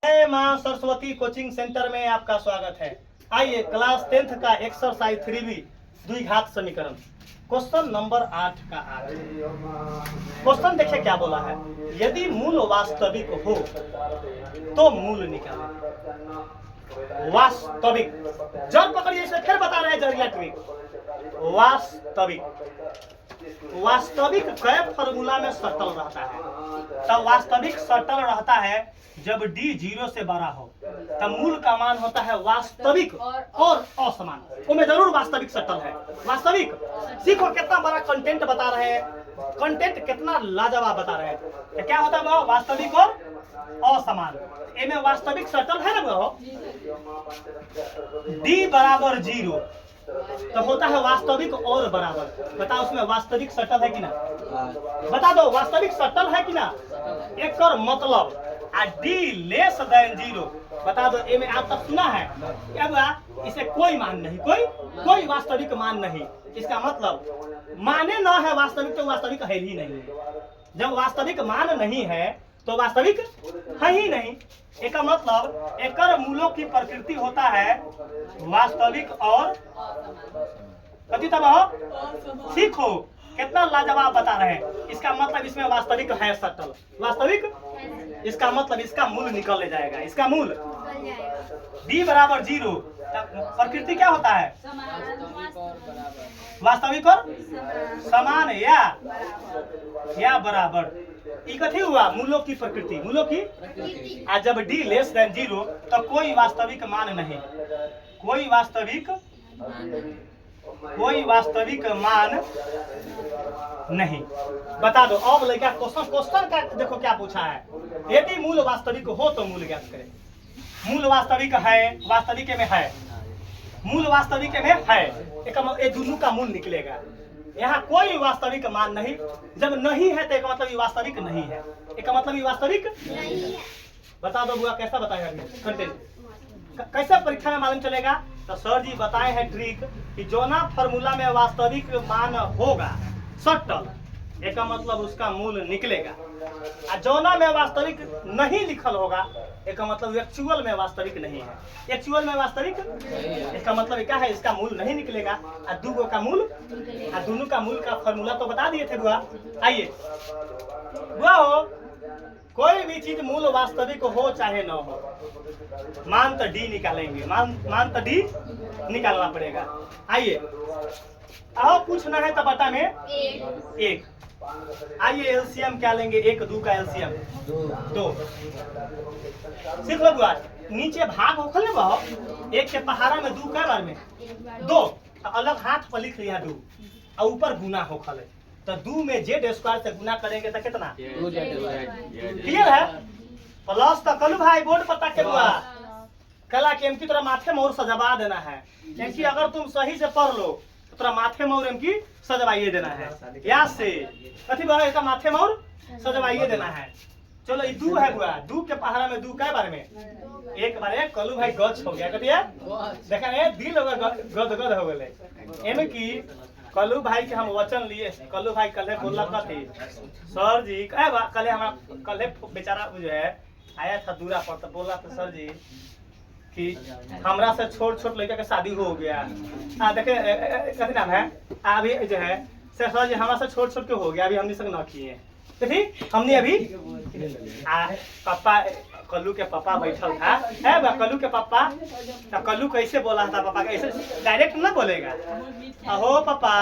माँ Saraswati coaching centre में आपका स्वागत है। आइए क्लास 10th का एक्सरसाइज 3B द्विघात समीकरण क्वेश्चन नंबर 8 का 8। क्वेश्चन देखिए क्या बोला है, यदि मूल वास्तविक हो तो मूल निकालें। वास्तविक जब पकड़िए, इसे फिर बता रहे हैं जरिया ट्रिक। वास्तविक कई फॉर्मूला में सटल रहता है। तब वास्तविक सटल रहता है जब d 0 से बड़ा हो, तब मूल का मान होता है वास्तविक और असमान। उनमें जरूर वास्तविक सटल है। वास्तविक सीखो, कितना बड़ा कंटेंट बता रहे हैं, कंटेंट कितना लाजवाब बता रहे हैं। तो क्या होता है वो वास्तविक और असमान। इनमें वास्तविक सटल है ना वो, d बराबर 0 तो होता है वास्तविक और बराबर। बताओ उसमें वास्तविक सटल है कि ना, बता दो वास्तविक सटल है कि ना। एक और मतलब d लेस देन 0 बता दो। ए में आप तक सुना है क्या हुआ, इसे कोई मान नहीं, कोई वास्तविक मान नहीं। इसका मतलब माने न है वास्तविक तो वास्तविक है ही नहीं। जब वास्तविक मान नहीं है तो वास्तविक है ही नहीं। एक मतलब एक मूलों की प्रकृति होता है वास्तविक और कथी तब सीखो, कितना लाजवाब बता रहे हैं। इसका मतलब इसमें वास्तविक है सटल, वास्तविक। इसका मतलब इसका मूल निकल ले जाएगा। इसका मूल d बराबर 0 प्रकृति क्या होता है, वास्तविक और समान या बराबर। कथी हुआ, मूलों की प्रकृति, मूलों की। आज जब d लेस देन 0 तो कोई वास्तविक मान नहीं, कोई वास्तविक मान नहीं। बता दो। अब लड़का क्वेश्चन का देखो क्या पूछा है, यदि मूल वास्तविक हो तो मूल ज्ञात करें। मूल वास्तविक है, वास्तविक में है, मूल वास्तविक में है, एक दोनों का मूल निकलेगा। यहाँ कोई वास्तविक मान नहीं। जब नहीं है तो एक मतलब ये वास्तविक नहीं है, एक मतलब ये वास्तविक नहीं है। बता दो बुआ, कैसा बताएगा कंटेंट, कैसे परीक्षा में मालूम चलेगा। तो सर जी बताए हैं ट्रिक कि जो ना फॉर्मूला में वास्तविक मान होगा सटल, एक मतलब उसका मूल निकलेगा। और जो ना में वास्तविक नहीं लिखल होगा एक मतलब एक्चुअल में वास्तविक नहीं है। एक्चुअल में वास्तविक इसका मतलब क्या है, इसका मूल नहीं निकलेगा। और दोनों का मूल, और दोनों का मूल का फॉर्मूला तो बता दिए थे बुआ। आइए बुआ हो, कोई भी चीज मूल वास्तविक हो चाहे न हो, मान तो d निकालेंगे, मान तो d निकालना पड़ेगा। आइए आओ, पूछना है तो बता में एक। आइए एलसीएम क्या लेंगे, 1 2 का एलसीएम 2। सिर्फ लोग नीचे भाग होखल ना बा, 1 के पहाड़ा में 2 का बार में 2 अलग हाथ पर लिख लिया 2 और ऊपर गुना होखल है। तो 2 में z स्क्वायर से गुना करेंगे तो कितना, क्लियर है। प्लस तो कलू भाई बोर्ड पता के हुआ कला के एमकी तोरा माथे में और सजवा देना है, क्योंकि अगर तुम सही से पढ़ लो तो तोरा माथे में और एमकी सजवाइए देना है। याद से कथी बोला, इसका माथे में और सजवाइए देना है। चलो ये 2 है बुआ, 2 के पहाड़ा में 2 कै बार में 1 बार। कलू भाई गच हो गया, कथी है देखा है, दिल गद हो गए। एम की कलू भाई के हम वचन लिए। कलू भाई कल बोला कथी, सर जी कल हमारा कल बेचारा जो है आया था दूरा पर, तो बोला था सर जी कि हमरा से छोट लड़का के शादी हो गया। देखे कथी नाम है, अभी जो है सर जी हमरा से छोट के हो गया, अभी हमने संग न किए। तो ठीक हमने अभी पापा कल्लू के पापा बैठल था है कल्लू के पापा। तो कल्लू कैसे बोला था पापा का, ऐसे डायरेक्ट ना बोलेगा। अहो पापा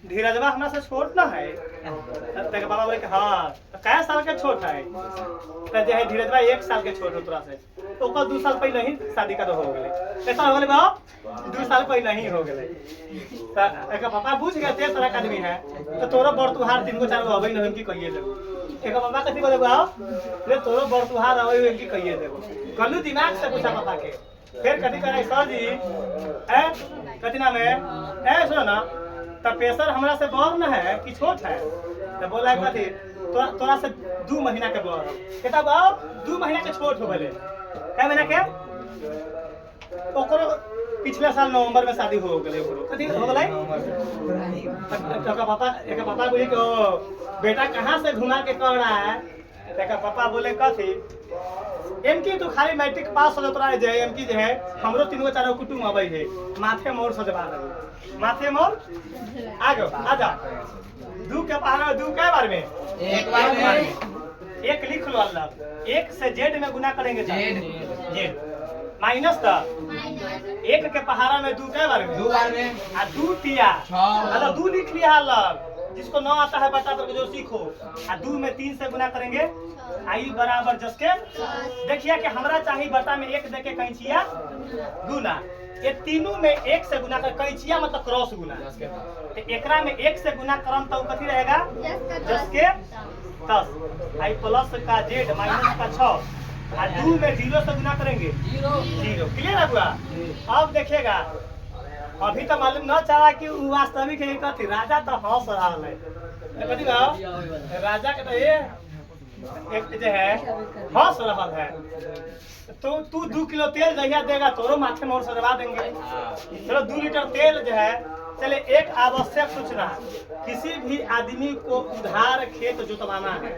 धीरजवा हमरा से छोट ना है। तो पापा बोले हाँ, तो कै साल के छोट है। तो जो है धीरजवा 1 साल के छोट हो तोरा से, तो 2 साल पहले ही शादी का तो हो गए। कैसा हो गए बाबू, 2 साल पहले ही हो गए। तो पापा बुझ गए 13 साल का आदमी है, तो तोरो बड़ तुहार 3 4 गो अबे नहीं की कहिए देबो। एक पापा कथी बोले बाबू, तोरो बड़ तुहार अबे की कहिए देबो। कल्लू दिमाग से पूछा पापा के, फिर कथी करे सर जी कथी नाम है सुनो ना, तो प्रेशर हमरा से बड़ न है कि छोट है। तो बोला कथी तोरा से 2 महीना के बड़ कहता बाप 2 महीना के छोट हो गए। कै महीना के, ओकरो पिछले साल नवंबर में शादी हो गए। कथी हो गए, पापा बोले कि बेटा कहाँ से घुमा के कर रहा है। पापा बोले कथी एमकी तो खाली मैट्रिक पास हो तोरा जे एमकी जे है हमरो तीन गो चार गो कुटुम अबै है माथे मोर सजवा दे माथे मोर आगे आ जा दू के पहाड़ दू के बार में एक बार में एक लिख लो अल्लाह एक से जेड में गुना करेंगे जेड माइनस द एक के पहाड़ा में दू के बार में दो बार में आ दू तिया छह। मतलब दू लिख लिया अलग जिसको न आता है बता दो जो सीखो आ दू में 3 से गुना करेंगे आई बराबर जस के देखिए कि हमरा चाहिए बता में एक देके कैंचिया गुना ये तीनों में एक से गुना कर कैंचिया मतलब क्रॉस गुना तो एकरा में एक से गुना करम तो कथी रहेगा जस के 10 आई प्लस का जेड माइनस का 6 और 2 में 0 से गुना करेंगे 0 क्लियर है हुआ अब देखिएगा अभी तो मालूम न चला कि वो वास्तविक है कथी राजा तो हंस रहा है कथी बा राजा के तो ये एक जो है हंस रहा है तो तू 2 किलो तेल जहिया देगा तोरो माथे में और सजवा देंगे चलो 2 लीटर तेल जो है चले एक आवश्यक सूचना किसी भी आदमी को उधार खेत जोतवाना है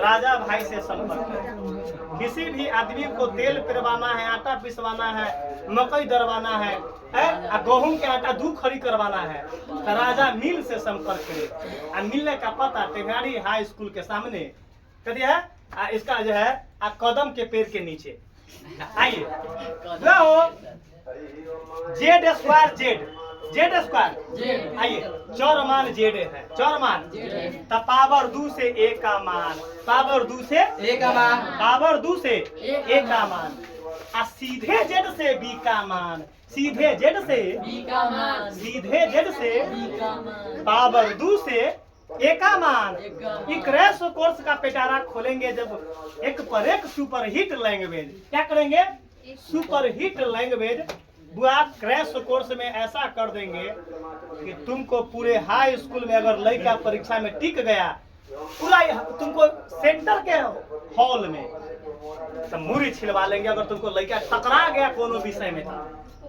राजा भाई से संपर्क करें किसी भी आदमी को तेल पिरवाना है आटा पिसवाना है मकई दरवाना है गेहूं के आटा दूध खड़ी करवाना है तो राजा मिल से संपर्क करे आ मिलने का पता टेंगारी हाई स्कूल के सामने करिए है इसका जो है कदम के पेड़ के नीचे आइए जेड स्क्वायर जेड स्क्वायर आइए चौरमान जेड है चौरमान तब पावर 2 से a का मान पावर 2 से a का मान पावर 2 से a का मान आ सीधे जेड से b का मान सीधे जेड से B का मान सीधे जेड से B का मान पावर 2 से a का मान A का मान। क्रैश कोर्स का पेटारा खोलेंगे जब एक पर एक सुपर हिट लैंग्वेज क्या करेंगे सुपर हिट लैंग्वेज बुआ क्रैश कोर्स में ऐसा कर देंगे कि तुमको पूरे हाई स्कूल में अगर लड़का परीक्षा में टिक गया पूरा तुमको सेंटर के हॉल में तो मुरी छिलवा लेंगे अगर तुमको लड़का टकरा गया कोनो विषय में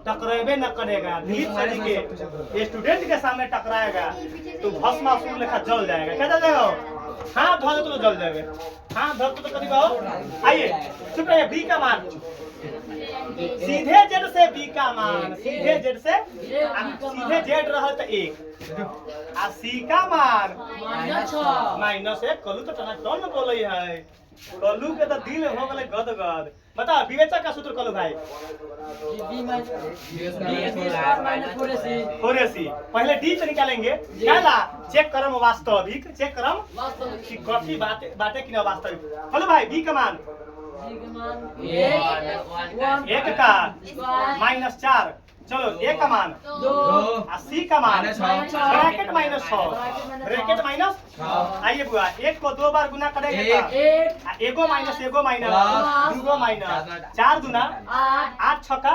टकरेबे न करेगा नीट सदी के स्टूडेंट के सामने टकराएगा तो भस्मासुर लेखा जल जाएगा क्या जल जाएगा हाँ धो दे तो जल जाएगा हाँ धो तो करीब आओ आइए चुप रहिए बी का मान सीधे जेड से बी का मान सीधे जेड से सीधे जेड रहा तो 1 आ सी का मान -1 कलू तो तना टन बोले है कलू के तो दिल हो गले गदगद बता विवेचक का सूत्र कलू भाई फोरेसी पहले डी से निकालेंगे क्या चेक करम वास्तविक चेक करम कि कथी बातें कि वास्तविक कलू भाई बी का मान 1 का -4 चलो ए का मान 2 सी का मान -6 ब्रैकेट -6 ब्रैकेट -6 आइए बुआ 1 को 2 बार गुना करेंगे तो एगो माइनस दूगो माइनस 4 गुना 8 छक्का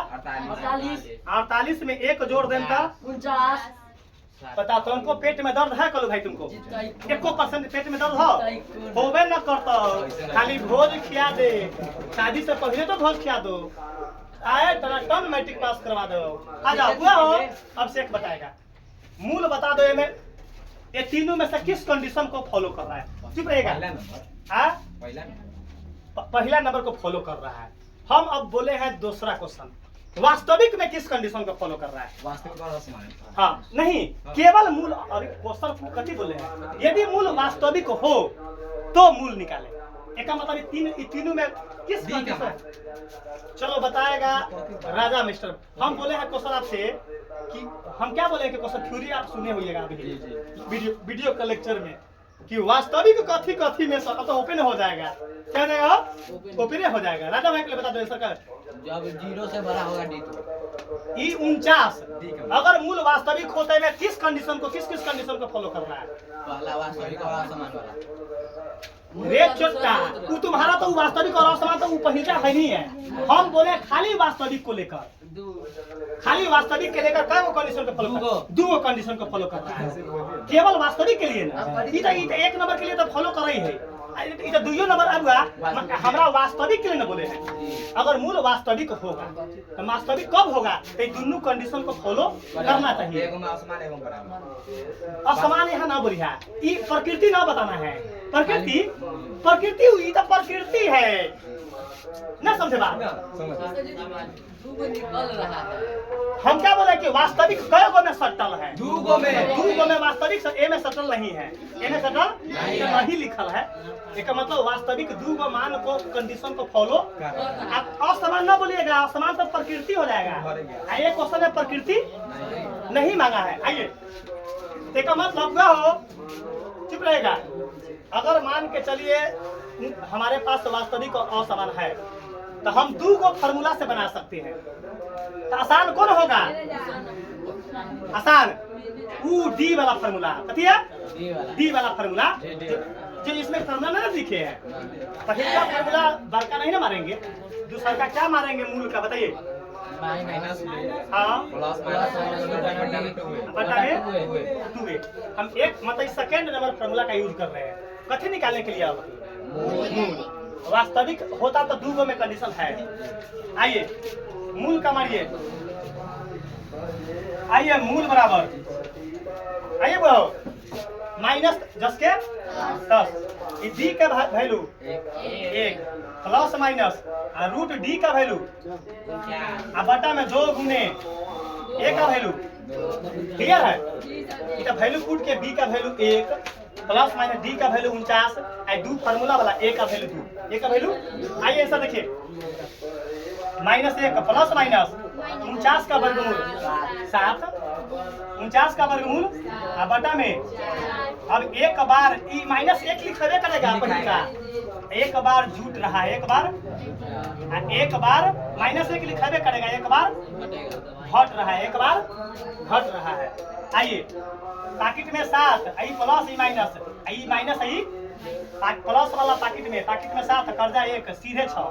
48 में 1 जोड़ दें तो 49 पता तुमको पेट में दर्द है कल भाई तुमको 1% पेट में दर्द हो होबे न करता खाली भोज खिया दे शादी से पहले तो भोज खिया दो आए तना टन मैट्रिक पास करवा दो आ जाओ हुआ हो अब शेख बताएगा मूल बता दो में ये तीनों में से किस कंडीशन को फॉलो कर रहा है चुप रहेगा हाँ पहला नंबर को फॉलो कर रहा है हम अब बोले हैं दूसरा क्वेश्चन वास्तविक में किस कंडीशन को फॉलो कर रहा है वास्तविक और असमान हाँ नहीं केवल मूल और क्वेश्चन कथी बोले हैं यदि मूल वास्तविक हो तो मूल निकाले एक मतलब तीनों में किस कंडीशन चलो बताएगा राजा मिस्टर हम बोले हैं क्वेश्चन आपसे कि हम क्या बोले कि क्वेश्चन थ्योरी आप सुने होइएगा अभी वीडियो का लेक्चर में कि वास्तविक कथी कथी में सब तो ओपन हो जाएगा क्या जाएगा ओपन हो जाएगा राजा भाई के लिए बता दो सरकार जब 0 से बड़ा होगा डी ई 49 अगर मूल वास्तविक होते में किस कंडीशन को फॉलो कर रहा है पहला वास्तविक और असमान वाला रे छोटा वो तुम्हारा तो वास्तविक और असमान तो वो पहिला है नहीं है हम बोले खाली वास्तविक को लेकर खाली वास्तविक के लेकर क्या कंडीशन को फॉलो दो कंडीशन को फॉलो कर रहा है केवल वास्तविक के लिए ना ये एक नंबर के लिए तो फॉलो कर रही है ये तो दुइयो नंबर अब हुआ हमरा वास्तविक के लिए न बोले हैं। अगर मूल वास्तविक होगा तो वास्तविक कब होगा तो ये दोनों कंडीशन को फॉलो करना चाहिए। एगो में असमान एगो में बराबर। असमान यहाँ ना बोली है, ये प्रकृति ना बताना है। प्रकृति प्रकृति हुई तो प्रकृति है ना, समझे बात। दूगो निकल रहा है। हम क्या बोले कि वास्तविक कई गो में सटल है, दूगो में। दूगो में वास्तविक ए में सटल नहीं है, ए में सटल नहीं लिखल है। इसका मतलब वास्तविक दूगो मान को कंडीशन को फॉलो। आप असमान ना बोलिएगा, असमान तो प्रकृति हो जाएगा। ये क्वेश्चन में प्रकृति नहीं मांगा है। आइए इसका मतलब क्या हो, चुप रहेगा। अगर मान के चलिए हमारे पास वास्तविक और असमान है तो हम दो को फार्मूला से बना सकते हैं। तो आसान कौन होगा? आसान वो डी वाला फार्मूला। कथी है? डी वाला फार्मूला, जो इसमें फार्मूला ना लिखे हैं। पहले का फार्मूला बड़का नहीं ना मारेंगे, दूसरा का क्या मारेंगे मूल का बताइए। माइनस हाँ प्लस माइनस बटा में 2a। हम एक मतलब सेकंड नंबर फार्मूला का यूज कर रहे हैं कथी निकालने के लिए। अब मूल वास्तविक होता तो दूगो में कंडीशन है। आइए मूल का मारिए। आइए मूल बराबर, आइए वो माइनस 10 के 10, डी का value 1 plus minus root D का वैल्यू बटा में 2 गुने ए का वैल्यू। क्लियर है? इसका वैल्यू कूट के बी का वैल्यू 1 प्लस माइनस डी का वैल्यू 49 आई दो फार्मूला वाला ए का वैल्यू 2, ए का वैल्यू। आइए ऐसा देखिए -1 प्लस माइनस 49 का वर्गमूल 7, 49 का वर्गमूल बटा में। अब एक बार ई -1 लिखबे करेगा पहिला, एक बार झूठ रहा है, एक बार -1 लिखबे करेगा, एक बार घट रहा है, एक बार घट रहा है। आइए पैकेट में 7 आई प्लस ई माइनस, आई माइनस आई प्लस वाला पैकेट में 7 कर्जा 1 सीधे 6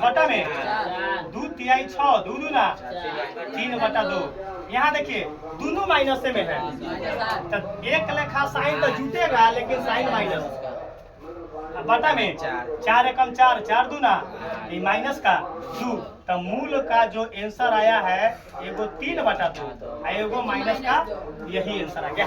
बटा में 2 तिहाई 6 2 दूना 3 बटा 2। यहाँ देखिए दोनों माइनस में है तो एक लेखा साइन तो जुटेगा लेकिन साइन माइनस बटा में 4 एकम 4 4 दूना ये माइनस का 2। तो मूल का जो आंसर आया है एगो 3 बटा 2 एगो माइनस का, यही आंसर आ गया।